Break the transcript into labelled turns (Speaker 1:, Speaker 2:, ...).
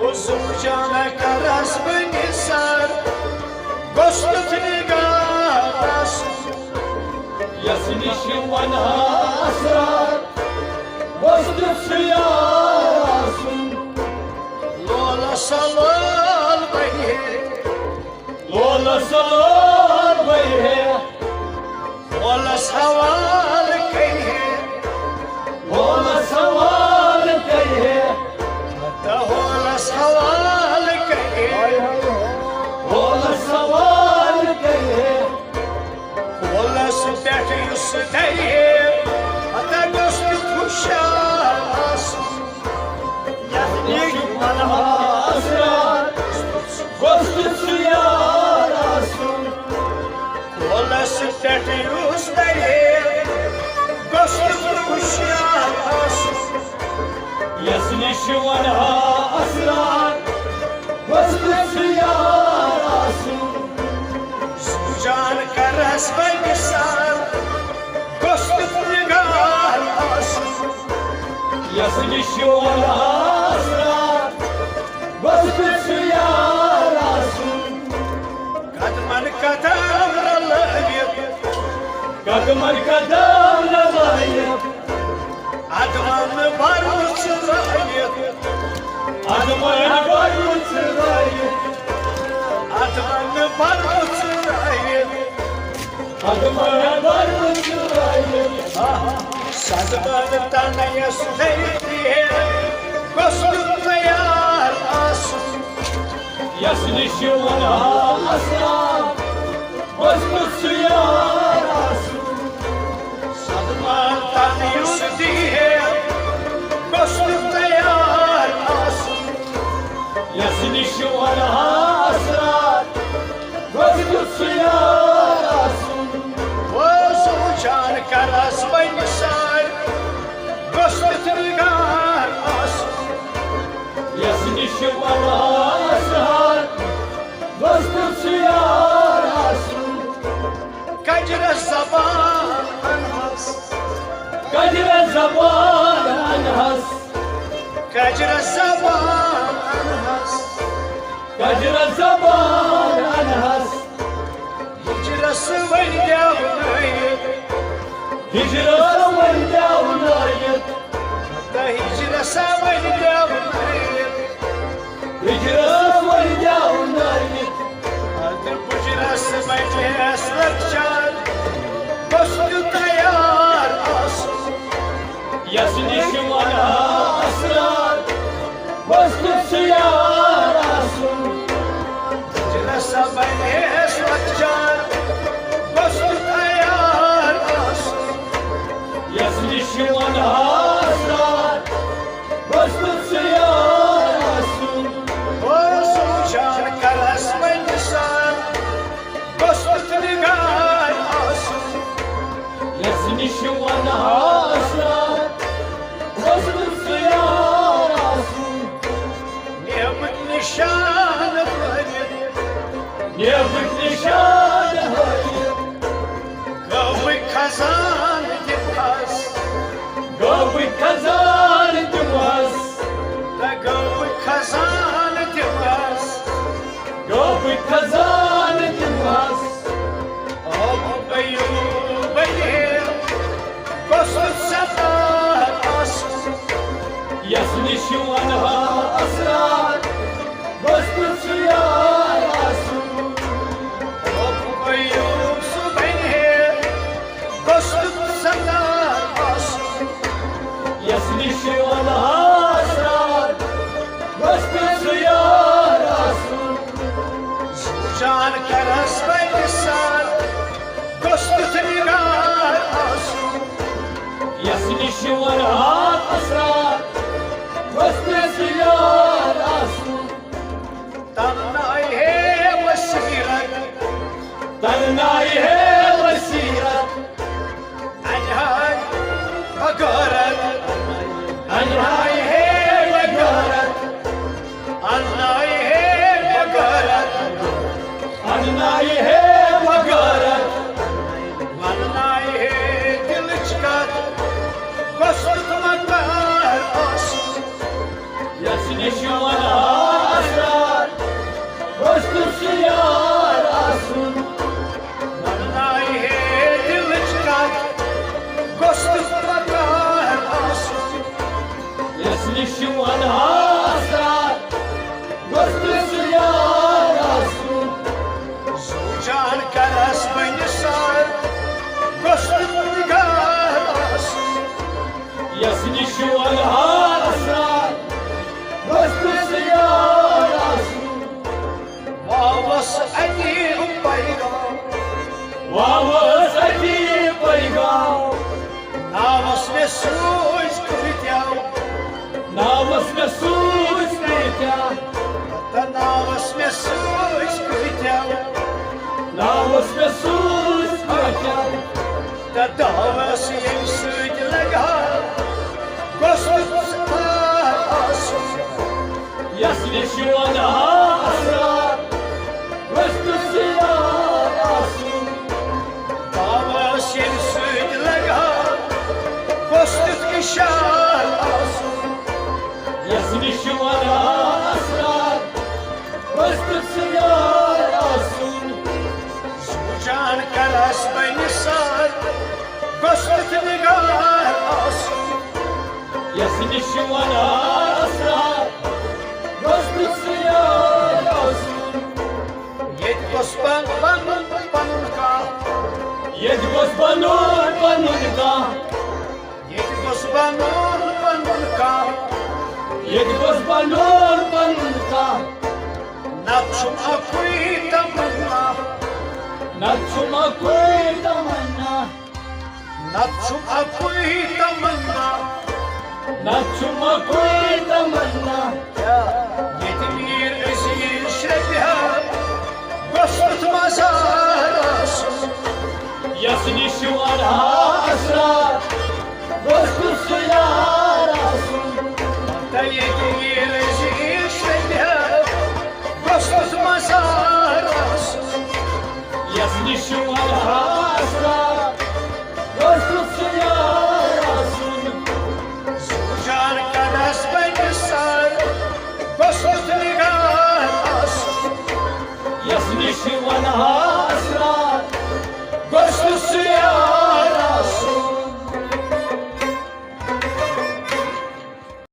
Speaker 1: وزوجانا كرس بنسار قصة نقاط
Speaker 2: يسني شوانها أسرار وسط سياس
Speaker 1: لولا صلال بيه
Speaker 2: لولا صار بيه
Speaker 1: ولا سوال كيه
Speaker 2: ولا سوال كيه
Speaker 1: ولا سوال كيه
Speaker 2: ولا سوال كيه
Speaker 1: ولا سدات يسديه حتى قصة وشاس
Speaker 2: يسني شوانها أسرار وسط سياس
Speaker 1: ولا سدات يسديه قصة وشاس
Speaker 2: يسني شوانها أسرار وسط سياس
Speaker 1: زوجان كرس بنسار قصة نقاط
Speaker 2: يسني شوانها أسرار وسط سياس
Speaker 1: قد من كتب الأبيض
Speaker 2: قد من قدام لغايب
Speaker 1: عدوان بارو سرايب
Speaker 2: أدمن برد سرايب
Speaker 1: عدوان بارو سرايب
Speaker 2: أدمن برد سرايب
Speaker 1: صدبان تانيا سليتي قصد الطيار أصل
Speaker 2: يسني شوانها أسرار وسط سياس
Speaker 1: صدبان تانيا سديه قصد الطيار أصل
Speaker 2: يسني شوانها أسرار وسط سياس
Speaker 1: وزوجان كرس بنسار قصد الغار أصل
Speaker 2: يسني شوانها أسرار وسط سياس
Speaker 1: كجر الزبان أنهس
Speaker 2: قدر الزمان أنهس
Speaker 1: كجر الزبان أنهس
Speaker 2: قدر الزمان أنهس
Speaker 1: هجر السوين داونايد
Speaker 2: هجرة والدا ونايد
Speaker 1: هجر السوين داونايد
Speaker 2: هجرة والدا ونايد
Speaker 1: هذا بجر السوين يسلك شان قصد الطيار أصل
Speaker 2: يسني شوانها أسرار وسط سياس
Speaker 1: هجر السوين يسلك شان قصد الطيار أصل
Speaker 2: يسني شوانها أسرار وسط سياس
Speaker 1: وزوجان كرس بنسار قصد الغار أصل
Speaker 2: يسني شوانها أسرار وسط سياس
Speaker 1: نعم النشان الطيب
Speaker 2: يبك نشان هايب
Speaker 1: قوي كزان يبقاس
Speaker 2: قوي كزان دواس
Speaker 1: لا قوي كزان يبقاس
Speaker 2: قوي كزان دواس
Speaker 1: أبو بيوم بيه قصد السفر أصل
Speaker 2: يسني شوانها أسرار وسط سياس
Speaker 1: أبو بيوم صبيه قصد السفر أصل
Speaker 2: يسني شوانها أسرار وسط سياس
Speaker 1: زوجان كرس بنسار قصد الغار أصل
Speaker 2: يسني شوانها أسرار وسط سياس
Speaker 1: طلعيه وسيرك
Speaker 2: طلعيه وسيرة
Speaker 1: عنها فقرت
Speaker 2: عنها
Speaker 1: فقرت فقرت
Speaker 2: عنايه وقارت
Speaker 1: دلشكت قصة مدار أصل
Speaker 2: يسني شوانها mesut kurtar
Speaker 1: Da davası yemsüt lega Kostut asu
Speaker 2: يسلش ولا أسرار واستسيار أصول
Speaker 1: Davası yemsüt lega Kostut kişar asu
Speaker 2: يسلش ولا أسرار واستسيار أصول
Speaker 1: Sucan karas beni sar Kostut nigar asu
Speaker 2: يسلش ولا أسرار واستسيار أصول
Speaker 1: Yet kospan banun banunka
Speaker 2: يدبس بنون بنونكا
Speaker 1: Yet kosbanun banunka
Speaker 2: يدبس بنون بنونكا
Speaker 1: Napşum akui tamanna
Speaker 2: نتشم أكوي تمنى
Speaker 1: Napşum akui tamanna
Speaker 2: نتشم أكوي تمنى
Speaker 1: Yetimir ezil şrebha Kostut mazar asu
Speaker 2: يسنش ولا أسرار واستسيار أصول
Speaker 1: Da yetimir ezil şrebha Kostut mazar asu
Speaker 2: يسنش ولا أسرار واستسيار